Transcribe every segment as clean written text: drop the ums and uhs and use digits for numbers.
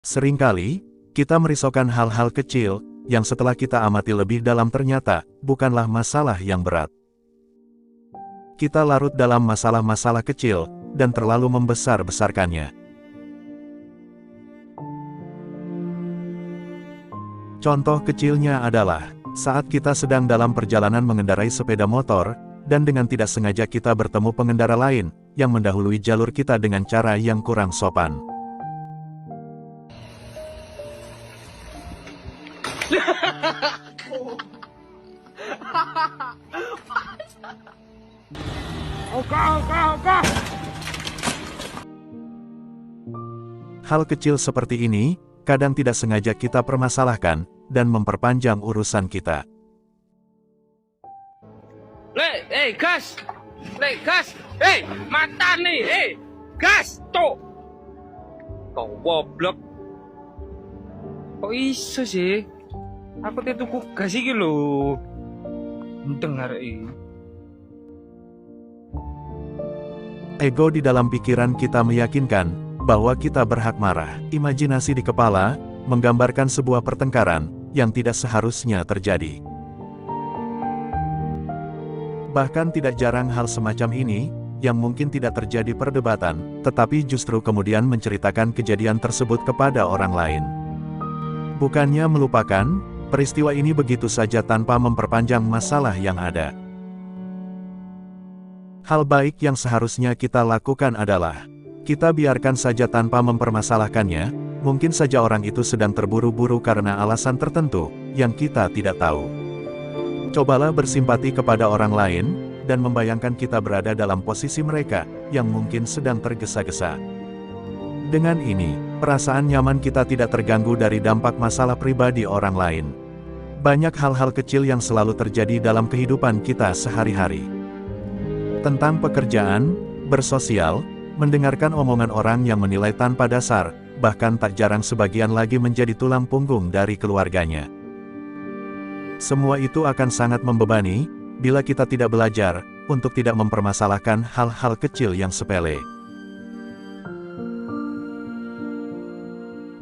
Seringkali, kita merisaukan hal-hal kecil, yang setelah kita amati lebih dalam ternyata, bukanlah masalah yang berat. Kita larut dalam masalah-masalah kecil, dan terlalu membesar-besarkannya. Contoh kecilnya adalah, saat kita sedang dalam perjalanan mengendarai sepeda motor, dan dengan tidak sengaja kita bertemu pengendara lain, yang mendahului jalur kita dengan cara yang kurang sopan. Hal kecil seperti ini, kadang tidak sengaja kita permasalahkan, dan memperpanjang urusan kita. Gas! Gas! Mata nih! Gas! Tuh! Kau goblok. Kok iso sih? Aku tuku gas iki lho. Dengar Ego di dalam pikiran kita meyakinkan, bahwa kita berhak marah. Imajinasi di kepala, menggambarkan sebuah pertengkaran, yang tidak seharusnya terjadi. Bahkan tidak jarang hal semacam ini, yang mungkin tidak terjadi perdebatan, tetapi justru kemudian menceritakan kejadian tersebut kepada orang lain. Bukannya melupakan, peristiwa ini begitu saja tanpa memperpanjang masalah yang ada. Hal baik yang seharusnya kita lakukan adalah, kita biarkan saja tanpa mempermasalahkannya, mungkin saja orang itu sedang terburu-buru karena alasan tertentu, yang kita tidak tahu. Cobalah bersimpati kepada orang lain, dan membayangkan kita berada dalam posisi mereka, yang mungkin sedang tergesa-gesa. Dengan ini, perasaan nyaman kita tidak terganggu dari dampak masalah pribadi orang lain. Banyak hal-hal kecil yang selalu terjadi dalam kehidupan kita sehari-hari. Tentang pekerjaan, bersosial, mendengarkan omongan orang yang menilai tanpa dasar, bahkan tak jarang sebagian lagi menjadi tulang punggung dari keluarganya. Semua itu akan sangat membebani, bila kita tidak belajar, untuk tidak mempermasalahkan hal-hal kecil yang sepele.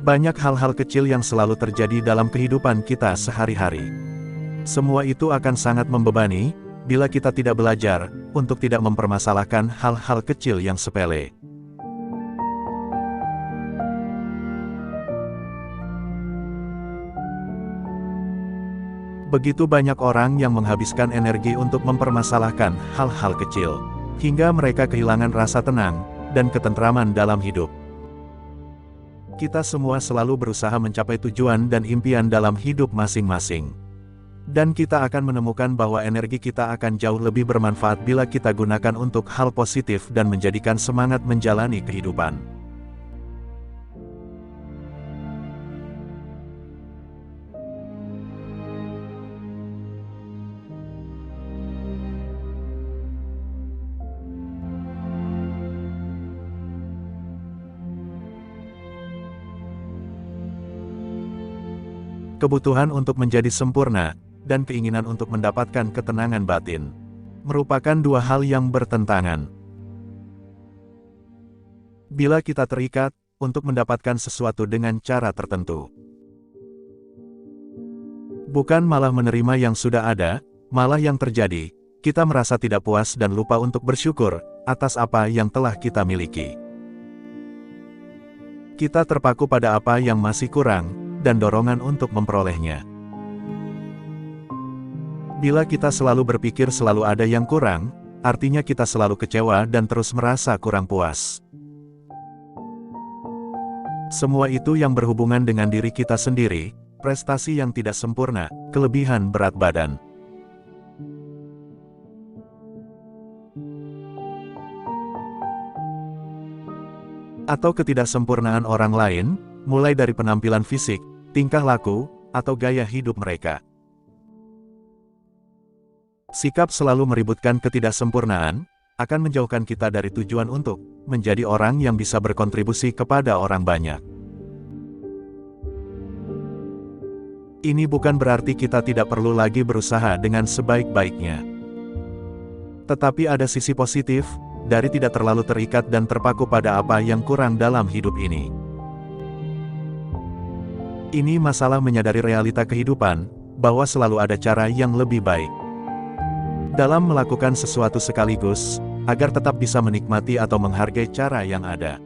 Banyak hal-hal kecil yang selalu terjadi dalam kehidupan kita sehari-hari. Semua itu akan sangat membebani, bila kita tidak belajar, untuk tidak mempermasalahkan hal-hal kecil yang sepele. Begitu banyak orang yang menghabiskan energi untuk mempermasalahkan hal-hal kecil, hingga mereka kehilangan rasa tenang, dan ketentraman dalam hidup. Kita semua selalu berusaha mencapai tujuan dan impian dalam hidup masing-masing. Dan kita akan menemukan bahwa energi kita akan jauh lebih bermanfaat bila kita gunakan untuk hal positif dan menjadikan semangat menjalani kehidupan. Kebutuhan untuk menjadi sempurna, dan keinginan untuk mendapatkan ketenangan batin, merupakan dua hal yang bertentangan. Bila kita terikat, untuk mendapatkan sesuatu dengan cara tertentu, bukan malah menerima yang sudah ada, malah yang terjadi, kita merasa tidak puas dan lupa untuk bersyukur, atas apa yang telah kita miliki. Kita terpaku pada apa yang masih kurang, dan dorongan untuk memperolehnya. Bila kita selalu berpikir selalu ada yang kurang, artinya kita selalu kecewa dan terus merasa kurang puas. Semua itu yang berhubungan dengan diri kita sendiri, prestasi yang tidak sempurna, kelebihan berat badan, atau ketidaksempurnaan orang lain, mulai dari penampilan fisik, tingkah laku, atau gaya hidup mereka. Sikap selalu meributkan ketidaksempurnaan, akan menjauhkan kita dari tujuan untuk menjadi orang yang bisa berkontribusi kepada orang banyak. Ini bukan berarti kita tidak perlu lagi berusaha dengan sebaik-baiknya. Tetapi ada sisi positif, dari tidak terlalu terikat dan terpaku pada apa yang kurang dalam hidup ini. Ini masalah menyadari realita kehidupan, bahwa selalu ada cara yang lebih baik. Dalam melakukan sesuatu sekaligus, agar tetap bisa menikmati atau menghargai cara yang ada.